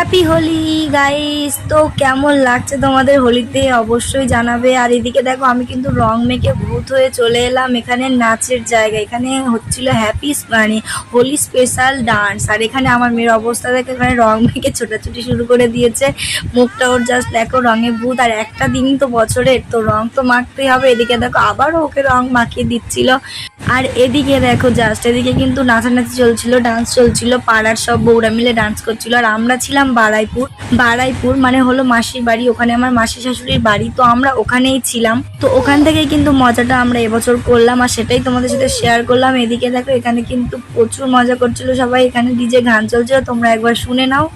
Happy Holi guys. তো কেমন লাগছে তোমাদের হোলিতে অবশ্যই জানাবে। আর এদিকে দেখো আমি কিন্তু রং মেখে ভূত হয়ে চলে এলাম এখানে নাচের জায়গা। এখানে হচ্ছিল হ্যাপি মানে হোলি স্পেশাল ডান্স। আর এখানে আমার মেয়ের অবস্থা দেখে এখানে রং মেখে ছোটাছুটি শুরু করে দিয়েছে। মুখটা ওর জাস্ট দেখো রঙে ভূত। আর একটা দিন তো বছরের, তো রং তো মাখতেই হবে। এদিকে দেখো আবারও ওকে রং মাখিয়ে দিচ্ছিল। আর এদিকে দেখো জাস্ট এদিকে কিন্তু নাচানাচি চলছিল, ডান্স চলছিল, পাড়ার সব বউরা মিলে ডান্স করছিল। আর আমরা ছিলাম বারাইপুর মানে হলো মাসির বাড়ি, ওখানে আমার মাসি শাশুড়ির বাড়ি, তো আমরা ওখানেই ছিলাম। তো ওখান থেকেই কিন্তু মজাটা আমরা এবছর করলাম আর সেটাই তোমাদের সাথে শেয়ার করলাম। এদিকে দেখো এখানে কিন্তু প্রচুর মজা করছিল সবাই, এখানে ডিজে গান চলছিল, তোমরা একবার শুনে নাও।